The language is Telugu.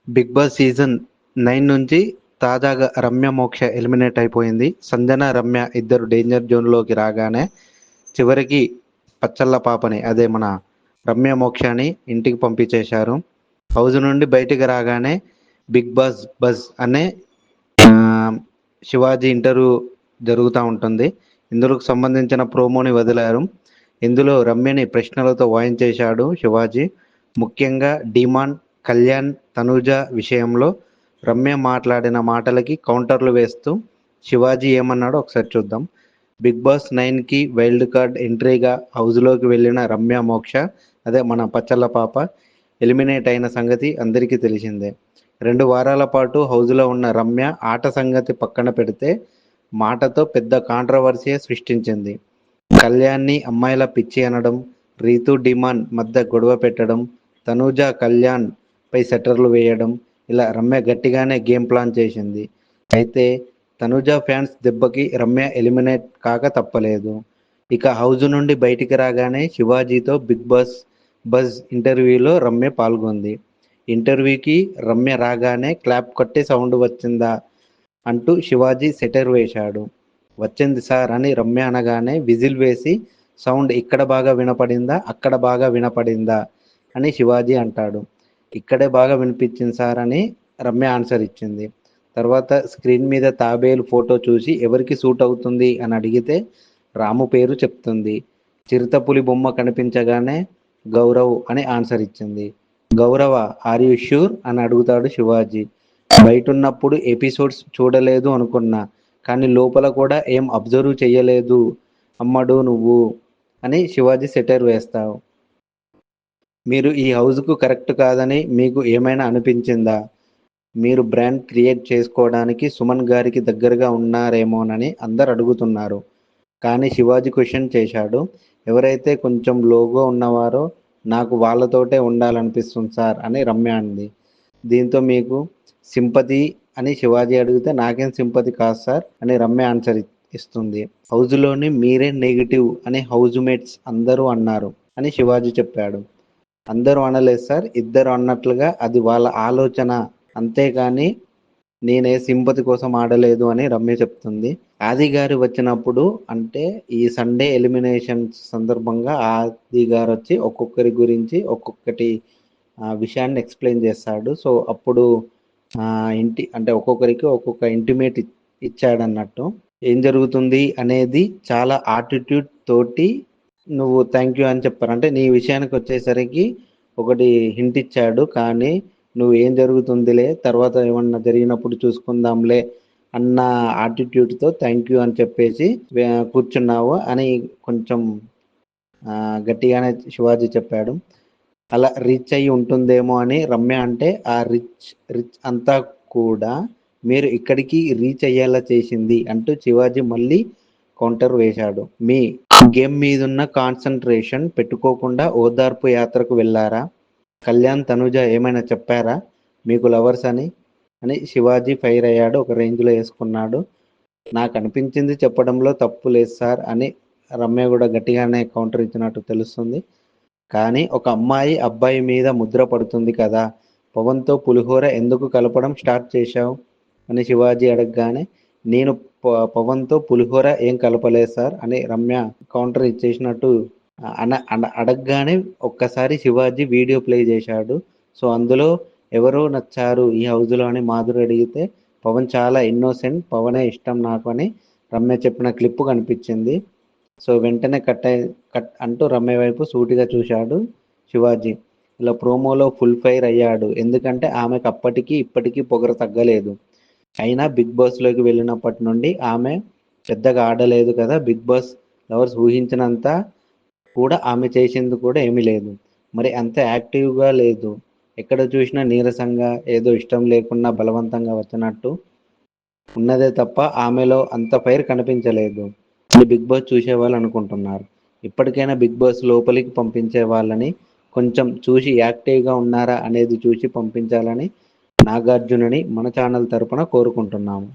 బిగ్ బాస్ సీజన్ 9 నుంచి తాజాగా రమ్య మోక్ష ఎలిమినేట్ అయిపోయింది. సంజన రమ్య ఇద్దరు డేంజర్ జోన్లోకి రాగానే చివరికి పచ్చళ్ళ పాపని అదే మన రమ్య మోక్షని ఇంటికి పంపించేశారు. హౌస్ నుండి బయటికి రాగానే బిగ్ బాస్ బజ్ అనే ఆ, శివాజీ ఇంటర్వ్యూ జరుగుతూ ఉంటుంది. ఇందులోకి సంబంధించిన ప్రోమోని వదిలారు. ఇందులో రమ్యని ప్రశ్నలతో వాయించేశాడు శివాజీ. ముఖ్యంగా డిమాండ్, కళ్యాణ్, తనూజ విషయంలో రమ్య మాట్లాడిన మాటలకి కౌంటర్లు వేస్తూ శివాజీ ఏమన్నాడో ఒకసారి చూద్దాం. బిగ్ బాస్ 9కి వైల్డ్ కార్డ్ ఎంట్రీగా హౌస్లోకి వెళ్ళిన రమ్య మోక్ష అదే మన పచ్చళ్ళ పాప ఎలిమినేట్ అయిన సంగతి అందరికీ తెలిసిందే. 2 వారాల పాటు హౌస్లో ఉన్న రమ్య ఆట సంగతి పక్కన పెడితే మాటతో పెద్ద కాంట్రవర్సీ సృష్టించింది. కళ్యాణ్ని అమ్మాయిల పిచ్చి అనడం, రీతు డిమాండ్ మధ్య గొడవ పెట్టడం, తనూజ కళ్యాణ్ పై సెటర్లు వేయడం, ఇలా రమ్య గట్టిగానే గేమ్ ప్లాన్ చేసింది. అయితే తనూజ ఫ్యాన్స్ దెబ్బకి రమ్య ఎలిమినేట్ కాక తప్పలేదు. ఇక హౌస్ నుండి బయటికి రాగానే శివాజీతో బిగ్ బాస్ బజ్ ఇంటర్వ్యూలో రమ్య పాల్గొంది. ఇంటర్వ్యూకి రమ్య రాగానే క్లాప్ కొట్టే సౌండ్ వచ్చిందా అంటూ శివాజీ సెటర్ వేశాడు. వచ్చింది సార్ అని రమ్య అనగానే విజిల్ వేసి సౌండ్ ఇక్కడ బాగా వినపడిందా అక్కడ బాగా వినపడిందా అని శివాజీ అంటాడు. ఇక్కడే బాగా వినిపించింది సార్ అని రమ్య ఆన్సర్ ఇచ్చింది. తర్వాత స్క్రీన్ మీద తాబేలు ఫోటో చూసి ఎవరికి సూట్ అవుతుంది అని అడిగితే రాము పేరు చెప్తుంది. చిరుతపులి బొమ్మ కనిపించగానే గౌరవ్ అని ఆన్సర్ ఇచ్చింది. గౌరవ ఆర్ యు ష్యూర్ అని అడుగుతాడు శివాజీ. బయటున్నప్పుడు ఎపిసోడ్స్ చూడలేదు అనుకున్నా, కానీ లోపల కూడా ఏం అబ్జర్వ్ చెయ్యలేదు అమ్మడు నువ్వు అని శివాజీ సెటర్ వేస్తావు. మీరు ఈ హౌస్కు కరెక్ట్ కాదని మీకు ఏమైనా అనిపించిందా? మీరు బ్రాండ్ క్రియేట్ చేసుకోవడానికి సుమన్ గారికి దగ్గరగా ఉన్నారేమోనని అందరు అడుగుతున్నారు. కానీ శివాజీ క్వశ్చన్ చేశాడు. ఎవరైతే కొంచెం లోగో ఉన్నవారో నాకు వాళ్ళతోటే ఉండాలనిపిస్తుంది సార్ అని రమ్య అంది. దీంతో మీకు సింపతి అని శివాజీ అడిగితే నాకేం సింపతి కాదు సార్ అని రమ్య ఆన్సర్ ఇస్తుంది. హౌస్లోని మీరే నెగిటివ్ అని హౌస్ మేట్స్ అందరూ అన్నారు అని శివాజీ చెప్పాడు. అందరూ అనలేదు సార్, ఇద్దరు అన్నట్లుగా అది వాళ్ళ ఆలోచన, అంతేగాని నేనే సింపతి కోసం ఆడలేదు అని రమ్య చెప్తుంది. ఆది గారు వచ్చినప్పుడు అంటే ఈ సండే ఎలిమినేషన్ సందర్భంగా ఆది గారు వచ్చి ఒక్కొక్కరి గురించి ఒక్కొక్కటి విషయాన్ని ఎక్స్ప్లెయిన్ చేస్తాడు. సో అప్పుడు ఇంటి అంటే ఒక్కొక్కరికి ఒక్కొక్క ఇంటిమేట్ ఇచ్చాడన్నట్టు. ఏం జరుగుతుంది అనేది చాలా ఆటిట్యూడ్ తోటి నువ్వు థ్యాంక్ యూ అని చెప్పారు. అంటే నీ విషయానికి వచ్చేసరికి ఒకటి హింట్ ఇచ్చాడు, కానీ నువ్వు ఏం జరుగుతుందిలే తర్వాత ఏమన్నా జరిగినప్పుడు చూసుకుందాంలే అన్న ఆటిట్యూడ్తో థ్యాంక్ యూ అని చెప్పేసి కూర్చున్నావు అని కొంచెం గట్టిగానే శివాజీ చెప్పాడు. అలా రీచ్ అయ్యి ఉంటుందేమో అని రమ్య అంటే ఆ రిచ్ అంతా కూడా మీరు ఇక్కడికి రీచ్ అయ్యేలా చేసింది అంటూ శివాజీ మళ్ళీ కౌంటర్ వేశాడు. మీ గేమ్ మీదున్న కాన్సన్ట్రేషన్ పెట్టుకోకుండా ఓదార్పు యాత్రకు వెళ్ళారా? కళ్యాణ్, తనుజ ఏమైనా చెప్పారా మీకు లవర్స్ అని అని శివాజీ ఫైర్ అయ్యాడు. ఒక రేంజ్లో వేసుకున్నాడు. నాకు అనిపించింది చెప్పడంలో తప్పు లేదు సార్ అని రమ్య కూడా గట్టిగానే కౌంటర్ ఇచ్చినట్టు తెలుస్తుంది. కానీ ఒక అమ్మాయి అబ్బాయి మీద ముద్ర పడుతుంది కదా, పవన్తో పులిహోర ఎందుకు కలపడం స్టార్ట్ చేశావు అని శివాజీ అడగగానే నేను పవన్తో పులిహోర ఏం కలపలేదు సార్ అని రమ్య కౌంటర్ ఇచ్చేసినట్టు అడగగానే ఒక్కసారి శివాజీ వీడియో ప్లే చేశాడు. సో అందులో ఎవరో నచ్చారు ఈ హౌస్లో అని మాధురి అడిగితే పవన్ చాలా ఇన్నోసెంట్, పవనే ఇష్టం నాకు అని రమ్య చెప్పిన క్లిప్పు కనిపించింది. సో వెంటనే కట్ అంటూ రమ్య వైపు సూటిగా చూశాడు శివాజీ. ఇలా ప్రోమోలో ఫుల్ ఫైర్ అయ్యాడు. ఎందుకంటే ఆమెకు అప్పటికి ఇప్పటికీ పొగరు తగ్గలేదు. అయినా బిగ్ బాస్లోకి వెళ్ళినప్పటి నుండి ఆమె పెద్దగా ఆడలేదు కదా. బిగ్ బాస్ లవర్స్ ఊహించినంత కూడా ఆమె చేసింది కూడా ఏమీ లేదు. మరి అంత యాక్టివ్గా లేదు. ఎక్కడ చూసినా నీరసంగా ఏదో ఇష్టం లేకుండా బలవంతంగా వచ్చినట్టు ఉన్నదే తప్ప ఆమెలో అంత ఫైర్ కనిపించలేదు అని బిగ్ బాస్ చూసేవాళ్ళు అనుకుంటున్నారు. ఇప్పటికైనా బిగ్ బాస్ లోపలికి పంపించే వాళ్ళని కొంచెం చూసి యాక్టివ్గా ఉన్నారా అనేది చూసి పంపించాలని నాగార్జునని మన ఛానల్ తరపున కోరుకుంటున్నాము.